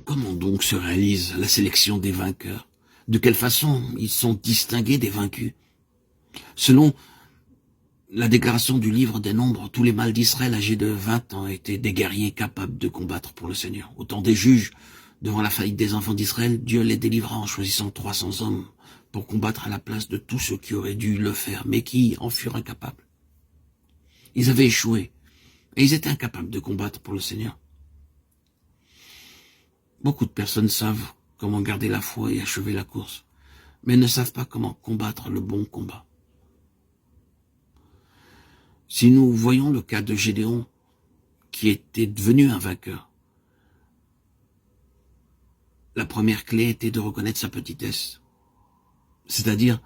Comment donc se réalise la sélection des vainqueurs? De quelle façon ils sont distingués des vaincus? Selon la déclaration du livre des Nombres, tous les mâles d'Israël âgés de 20 ans étaient des guerriers capables de combattre pour le Seigneur. Au temps des juges, devant la faillite des enfants d'Israël, Dieu les délivra en choisissant 300 hommes pour combattre à la place de tous ceux qui auraient dû le faire, mais qui en furent incapables. Ils avaient échoué, et ils étaient incapables de combattre pour le Seigneur. Beaucoup de personnes savent comment garder la foi et achever la course, mais ne savent pas comment combattre le bon combat. Si nous voyons le cas de Gédéon, qui était devenu un vainqueur, la première clé était de reconnaître sa petitesse, c'est-à-dire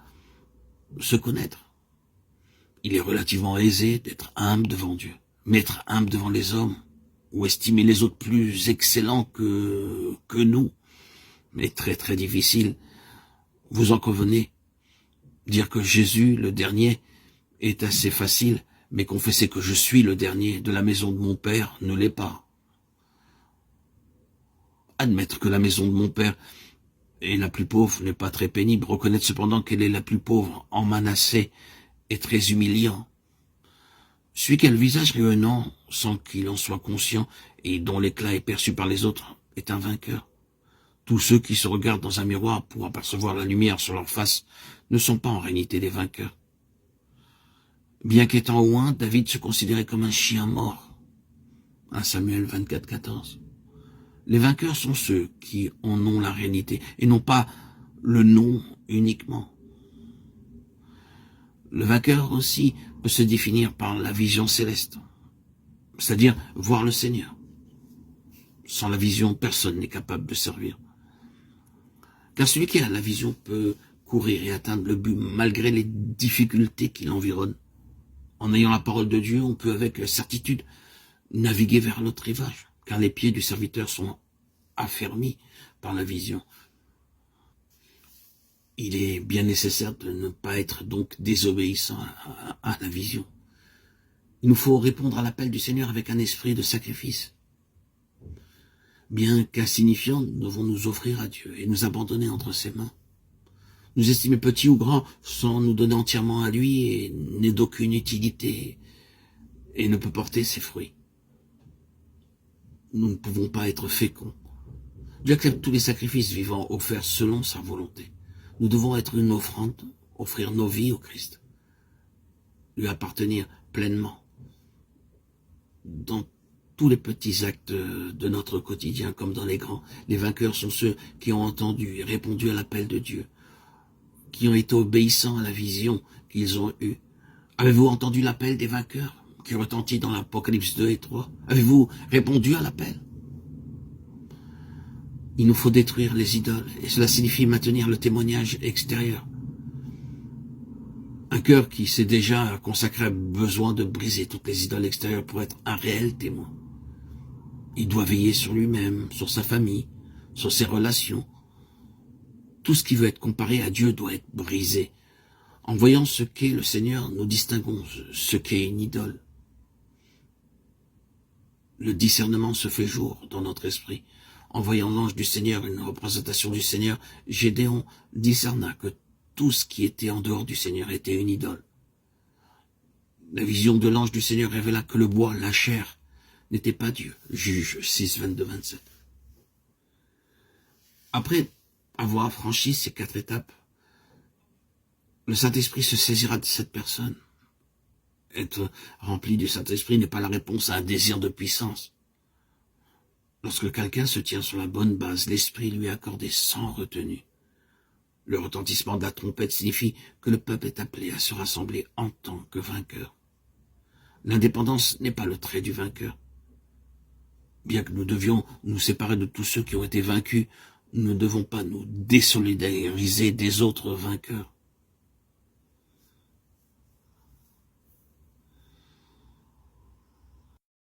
se connaître. Il est relativement aisé d'être humble devant Dieu, mais être humble devant les hommes, ou estimer les autres plus excellents que nous, mais très très difficile. Vous en convenez? Dire que Jésus, le dernier, est assez facile, mais confesser que je suis le dernier de la maison de mon Père ne l'est pas. Admettre que la maison de mon Père est la plus pauvre n'est pas très pénible. Reconnaître cependant qu'elle est la plus pauvre en Manassé est très humiliant. Celui qui a le visage rayonnant sans qu'il en soit conscient et dont l'éclat est perçu par les autres est un vainqueur. Tous ceux qui se regardent dans un miroir pour apercevoir la lumière sur leur face ne sont pas en réalité des vainqueurs. Bien qu'étant loin, David se considérait comme un chien mort. 1 Samuel 24, 14. Les vainqueurs sont ceux qui en ont la réalité et non pas le nom uniquement. Le vainqueur aussi peut se définir par la vision céleste, c'est-à-dire voir le Seigneur. Sans la vision, personne n'est capable de servir. Car celui qui a la vision peut courir et atteindre le but malgré les difficultés qui l'environnent. En ayant la parole de Dieu, on peut avec certitude naviguer vers l'autre rivage, car les pieds du serviteur sont affermis par la vision. Il est bien nécessaire de ne pas être donc désobéissant à la vision. Il nous faut répondre à l'appel du Seigneur avec un esprit de sacrifice. Bien qu'insignifiants, nous devons nous offrir à Dieu et nous abandonner entre ses mains. Nous estimer petits ou grands sans nous donner entièrement à lui et n'est d'aucune utilité et ne peut porter ses fruits. Nous ne pouvons pas être féconds. Dieu accepte tous les sacrifices vivants offerts selon sa volonté. Nous devons être une offrande, offrir nos vies au Christ, lui appartenir pleinement dans tous les petits actes de notre quotidien comme dans les grands. Les vainqueurs sont ceux qui ont entendu et répondu à l'appel de Dieu, qui ont été obéissants à la vision qu'ils ont eue. Avez-vous entendu l'appel des vainqueurs qui retentit dans l'Apocalypse 2 et 3? Avez-vous répondu à l'appel? Il nous faut détruire les idoles, et cela signifie maintenir le témoignage extérieur. Un cœur qui s'est déjà consacré a besoin de briser toutes les idoles extérieures pour être un réel témoin. Il doit veiller sur lui-même, sur sa famille, sur ses relations. Tout ce qui veut être comparé à Dieu doit être brisé. En voyant ce qu'est le Seigneur, nous distinguons ce qu'est une idole. Le discernement se fait jour dans notre esprit. En voyant l'ange du Seigneur, une représentation du Seigneur, Gédéon discerna que tout ce qui était en dehors du Seigneur était une idole. La vision de l'ange du Seigneur révéla que le bois, la chair, n'était pas Dieu. Juge 6, 22, 27. Après avoir franchi ces 4 étapes, le Saint-Esprit se saisira de cette personne. Être rempli du Saint-Esprit n'est pas la réponse à un désir de puissance. Lorsque quelqu'un se tient sur la bonne base, l'Esprit lui est accordé sans retenue. Le retentissement de la trompette signifie que le peuple est appelé à se rassembler en tant que vainqueur. L'indépendance n'est pas le trait du vainqueur. Bien que nous devions nous séparer de tous ceux qui ont été vaincus, nous ne devons pas nous désolidariser des autres vainqueurs.